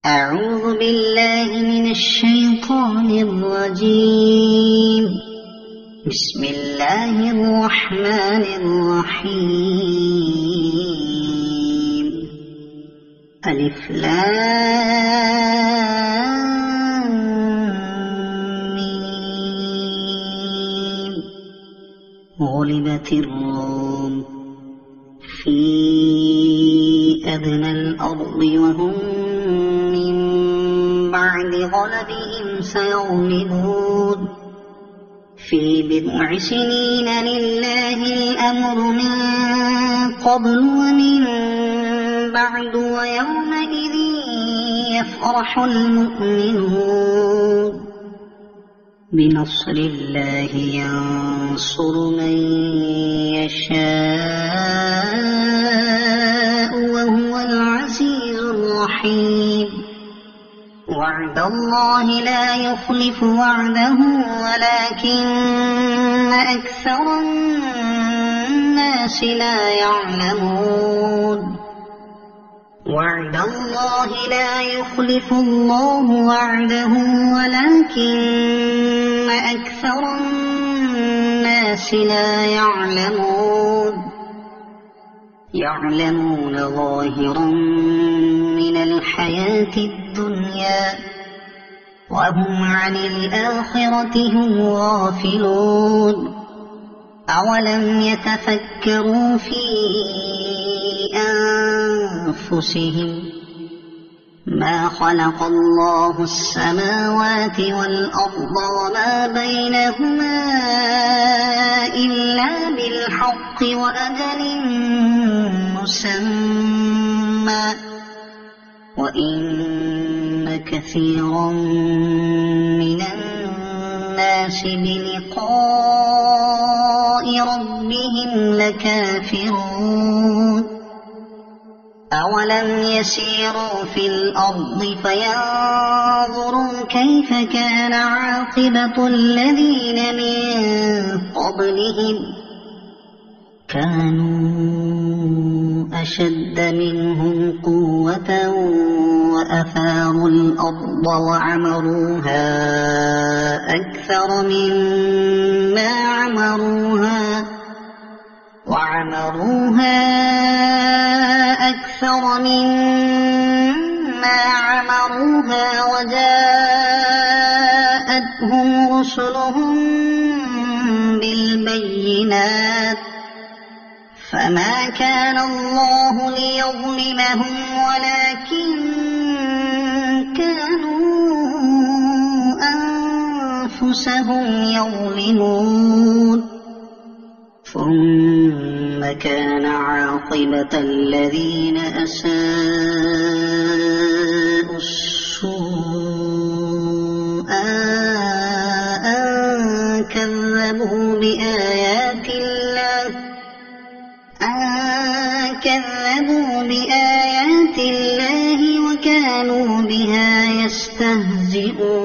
أعوذ بالله من الشيطان الرجيم. بسم الله الرحمن الرحيم. ألف لام ميم. غلبت الروم في أدنى الأرض وهم من بعد غلبهم سيغلبون في بضع سنين. لله الأمر من قبل ومن بعد ويومئذ يفرح المؤمنون. بنصر الله ينصر من يشاء وهو العزيز الرحيم. وعد الله لا يخلف وعده ولكن أكثر الناس لا يعلمون. وعد الله لا يخلف الله وعده ولكن أكثر الناس لا يعلمون. يعلمون ظاهرا من الحياة الدنيا وهم عن الآخرة هم غافلون. أولم يتفكروا في أنفسهم ما خلق الله السماوات والأرض وما بينهما إلا بالحق وأجل مسمى وإن كثيرا من الناس بلقاء ربهم لكافرون. أولم يسيروا في الأرض فينظروا كيف كان عاقبة الذين من قبلهم كانوا أشد منهم قوة وأثاروا الأرض وعمروها أكثر مما عمروها وجاءتهم رسلهم بالبينات فما كان الله ليظلمهم ولكن كانوا أنفسهم يظلمون. ثم كان عاقبة الذين أساءوا السوء أن كذبوا بآيات الله وكانوا بها يستهزئون.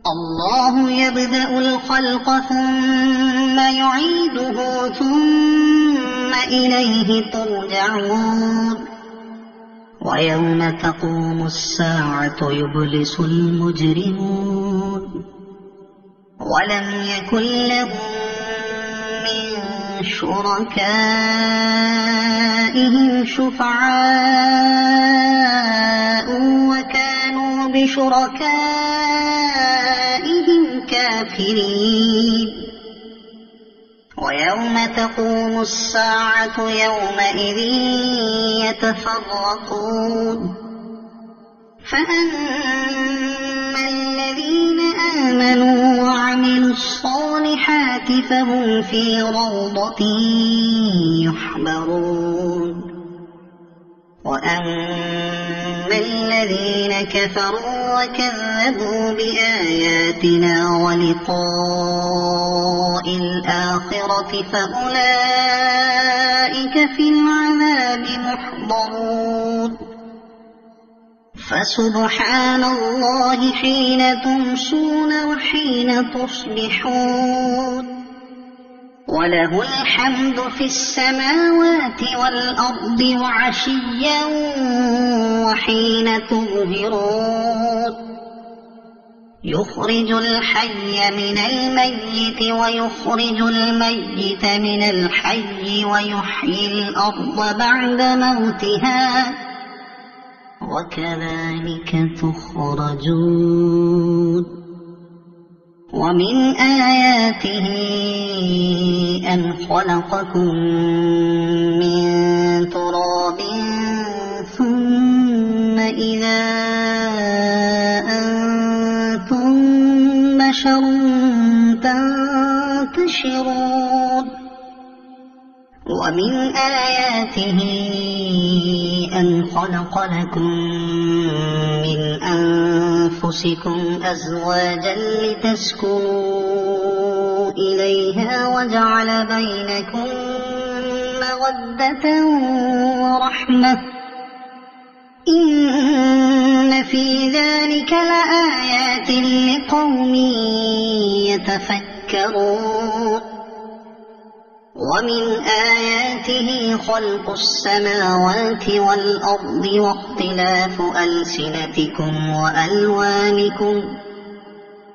الله يبدأ الخلق ثم يعيده ثم إليه ترجعون. ويوم تقوم الساعة يبلس المجرمون ولم يكن لهم من شركائهم شفعاء وكانوا بشركائهم كافرين. ويوم تقوم الساعة يومئذ يتفرقون فأما الذين آمنوا وعملوا الصالحات فهم في روضة يحبرون. وأما الذين كفروا وكذبوا بآياتنا ولقاء الآخرة فأولئك في العذاب محضرون. فسبحان الله حين تمسون وحين تصبحون وله الحمد في السماوات والأرض وعشيا حين تظهرون يخرج الحي من الميت ويخرج الميت من الحي ويحيي الأرض بعد موتها وكذلك تخرجون ومن آياته أن خلقكم من تراب ثم إذا أنتم بشر تنتشرون ومن آياته أن خلق لكم من أنفسكم أزواجا لتسكنوا إليها وجعل بينكم مودة ورحمة إن في ذلك لآيات لقوم يتفكرون ومن آياته خلق السماوات والأرض واختلاف ألسنتكم وألوانكم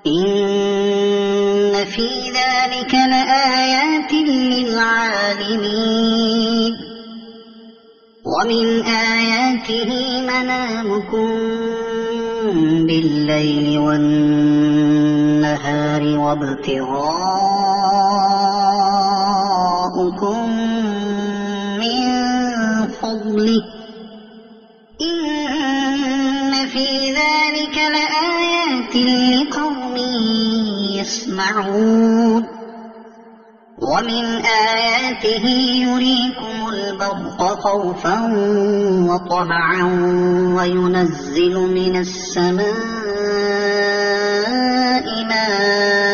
إن في ذلك لآيات للعالمين ومن آياته منامكم بالليل والنهار وابتغاؤكم من فضله إن في ذلك لآيات لقوم يسمعون ومن آياته يريكم البرق خوفا وطمعا وينزل من السماء ماء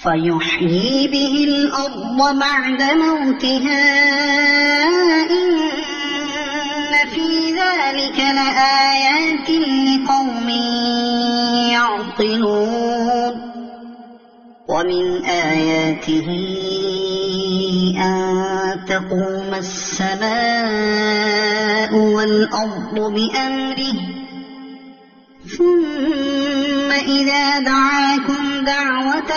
فيحيي به الأرض بعد موتها إن في ذلك لآيات لقوم يعقلون ومن آياته أن تقوم السماء والأرض بأمره ثم إذا دعاكم دعوة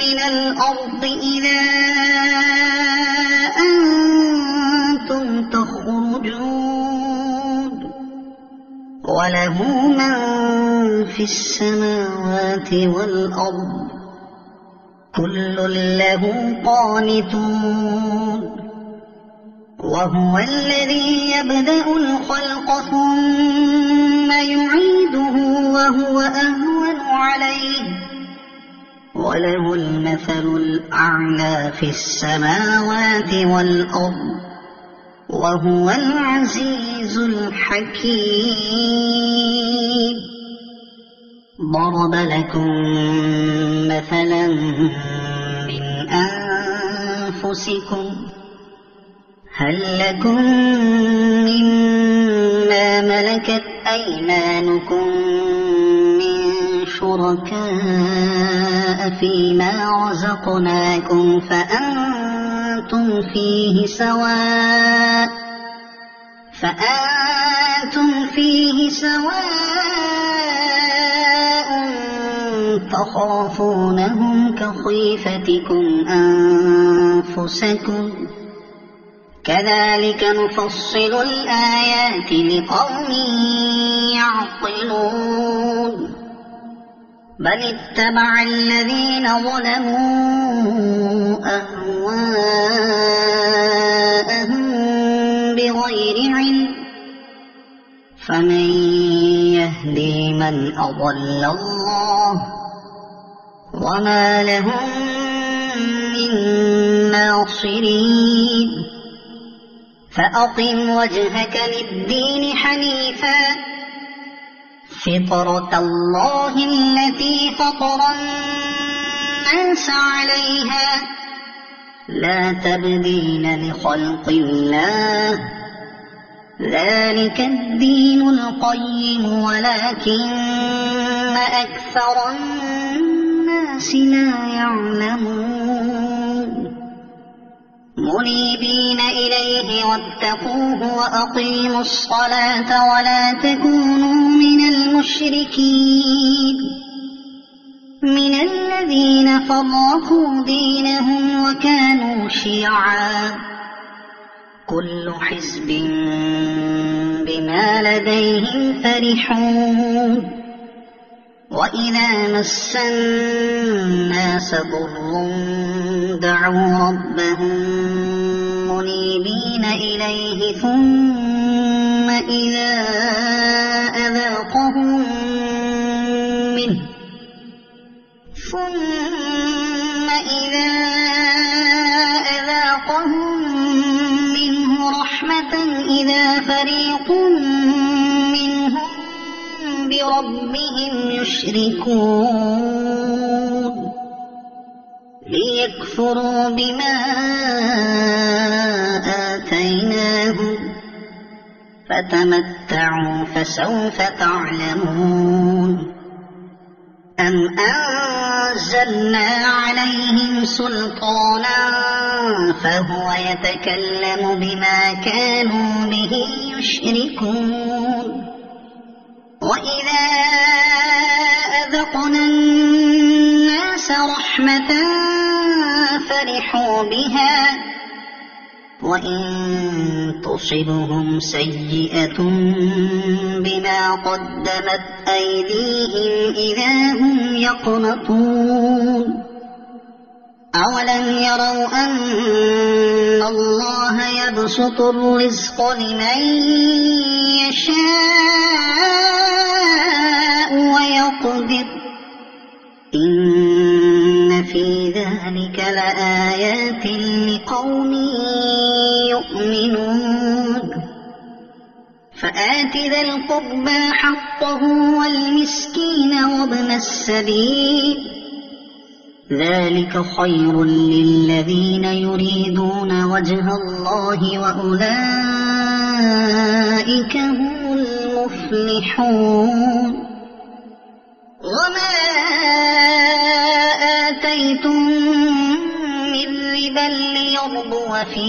من الأرض إذا أنتم تخرجون وله من في السماوات والأرض كل له قانتون وهو الذي يبدأ الخلق ثم يعيده وهو أهون عليه وله المثل الأعلى في السماوات والأرض وهو العزيز الحكيم ضرب لكم مثلا من أنفسكم هل لكم مما ملكت أيمانكم من شركاء فيما رزقناكم فأنتم فيه سواء تخافونهم كخيفتكم أنفسكم كذلك نفصل الآيات لقوم يعقلون بل اتبع الذين ظلموا أهواءهم بغير علم فمن يهدي من أضل الله وما لهم من ناصرين فأقم وجهك للدين حنيفا فطرة الله التي فطر الناس عليها لا تبديل لخلق الله ذلك الدين القيم ولكن أكثر الناس لا يعلمون منيبين إليه واتقوه وأقيموا الصلاة ولا تكونوا من المشركين من الذين فرقوا دينهم وكانوا شيعا كل حزب بما لديهم فرحون وإذا مس الناس ضر دعوا ربهم منيبين إليه ثم إذا أذاقهم منه رحمة إذا فريق منهم بربهم يشركون ليكفروا بما آتيناهم فتمتعوا فسوف تعلمون أم أنزلنا عليهم سلطانا فهو يتكلم بما كانوا به يشركون وإذا أذقنا الناس رحمة فرحوا بها وإن تصبهم سيئة بما قدمت أيديهم إذا هم يقنطون أولم يروا أن الله يبسط الرزق لمن يشاء ويقدر إن في ذلك لآيات لقوم يؤمنون فآت ذا القربى حقه والمسكين وابن السبيل ذلك خير للذين يريدون وجه الله وأولئك هم المفلحون وما آتيتم من ربا ليربو في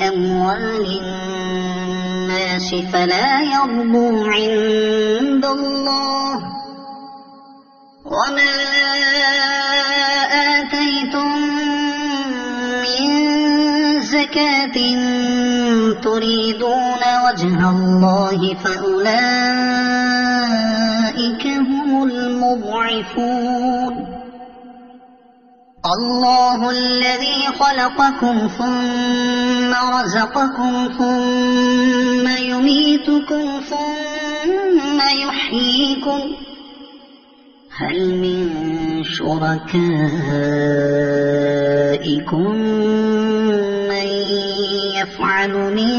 أموال الناس فلا يربو عند الله وما آتيتم من زكاة تريدون وجه الله فأولئك هم المضعفون الله الذي خلقكم ثم رزقكم ثم يميتكم ثم يحييكم هل من شركائكم من يفعل من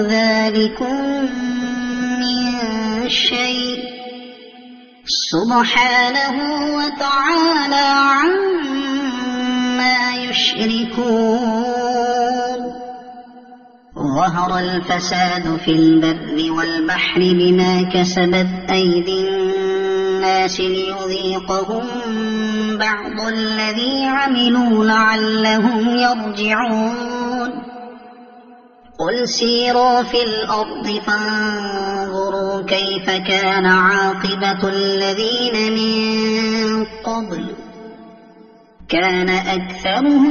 ذلكم من شيء سبحانه وتعالى عما يشركون ظهر الفساد في البر والبحر بما كسبت أيدي الناس ليذيقهم بعض الذي عملوا لعلهم يرجعون قل سيروا في الأرض فانظروا كيف كان عاقبة الذين من قبل كان أكثرهم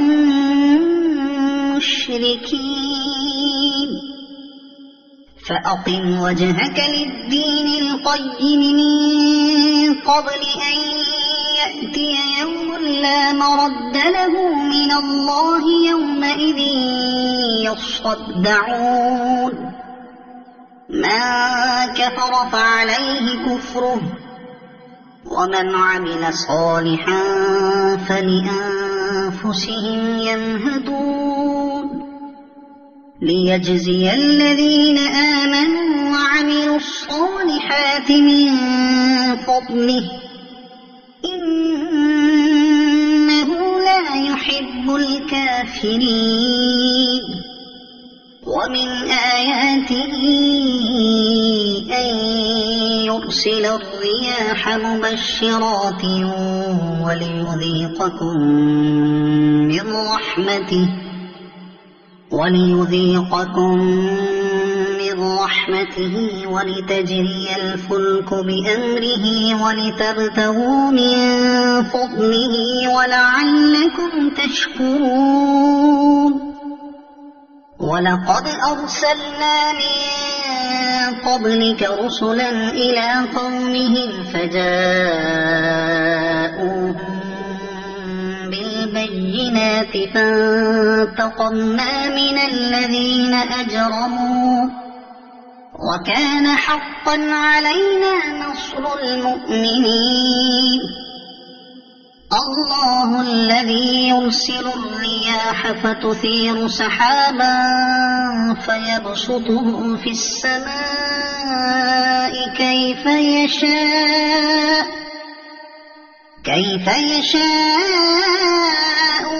مشركين فأقم وجهك للدين القيم من قبل أن يأتي يوم لا مرد له من الله يومئذ يصدعون من كفر فعليه كفره ومن عمل صالحا فلأنفسهم يمهدون ليجزي الذين آمنوا وعملوا الصالحات من فضله إنه لا يحب الكافرين ومن آياته أن يرسل الرياح مبشرات وليذيقكم من رحمته وليذيقكم من رحمته ولتجري الفلك بأمره ولتبتغوا من فضله ولعلكم تشكرون ولقد أرسلنا من قبلك رسلا إلى قومهم فجاءوهم بالبينات فانتقمنا من الذين أجرموا وكان حقا علينا نصر المؤمنين الله الذي يرسل الرياح فتثير سحابا فيبسطه في السماء كيف يشاء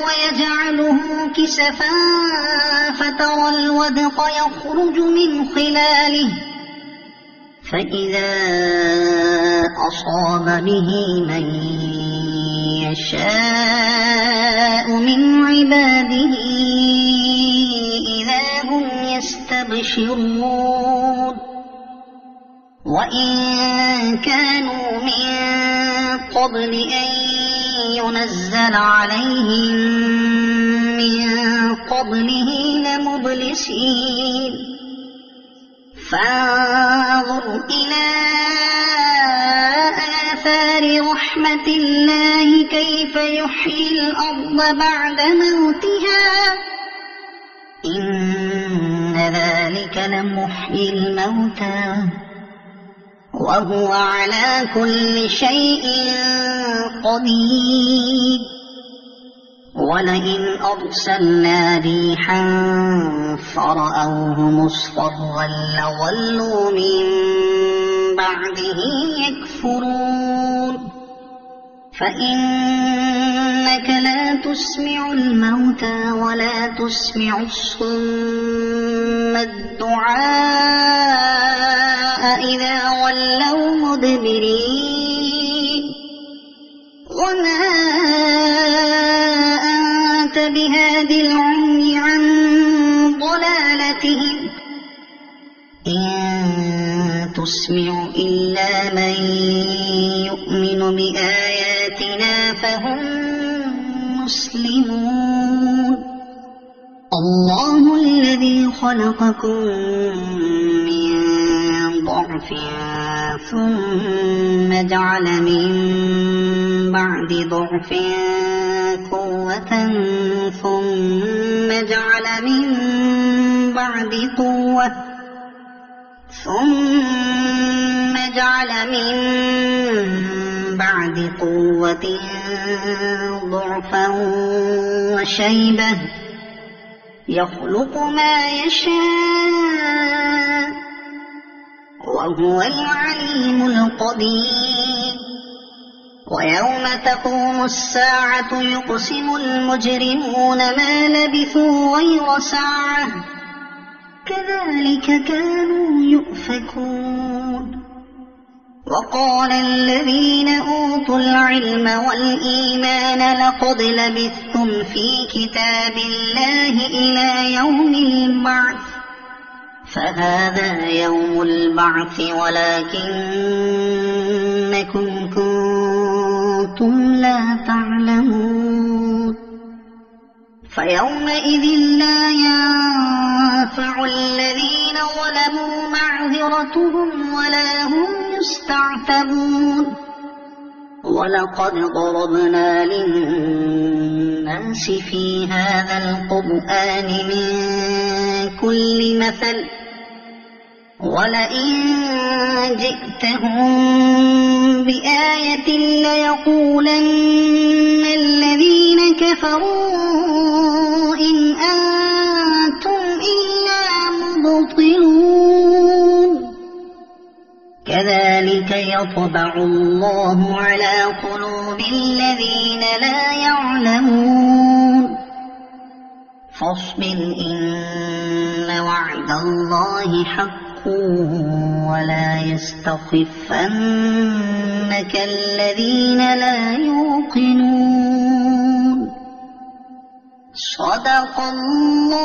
ويجعله كسفا فترى الودق يخرج من خلاله فإذا أصاب به من يشاء من عباده إذا هم يستبشرون وإن كانوا من قبل أن ينزل عليهم من قبله لمبلسين فانظر إلى آثار رحمة الله كيف يحيي الأرض بعد موتها إن ذلك لمحيي الموتى وهو على كل شيء قدير ولئن أرسلنا ريحا فرأوه مصفرا لظلوا من بعده يكفرون فإنك لا تسمع الموتى ولا تسمع الصم الدعاء إذا ولوا مدبرين وما أنت بهاد العمي عن ضلالتهم إن تسمع إلا من يؤمن بآياتنا فهم مسلمون الله الذي خلقكم من ضعف ثم جعل من بعد ضعف قوة ثم جعل من بعد قوة ضعفا وشيبة يخلق ما يشاء وهو العليم القدير ويوم تقوم الساعة يقسم المجرمون ما لبثوا غير ساعة كذلك كانوا يؤفكون وقال الذين أوتوا العلم والإيمان لقد لبثتم في كتاب الله إلى يوم البعث فهذا يوم البعث ولكنكم كنتم لا تعلمون فيومئذ لا ينفع الذين ظلموا معذرتهم ولا هم يستعتبون ولقد ضربنا للناس في هذا القرآن من كل مثل ولئن جئتهم بآية ليقولن الذين كفروا إن أنتم إلا مبطلون كذلك يطبع الله على قلوب الذين لا يعلمون فاصبر إن وعد الله حق ولا يستخفنك الذين لا يوقنون صدق الله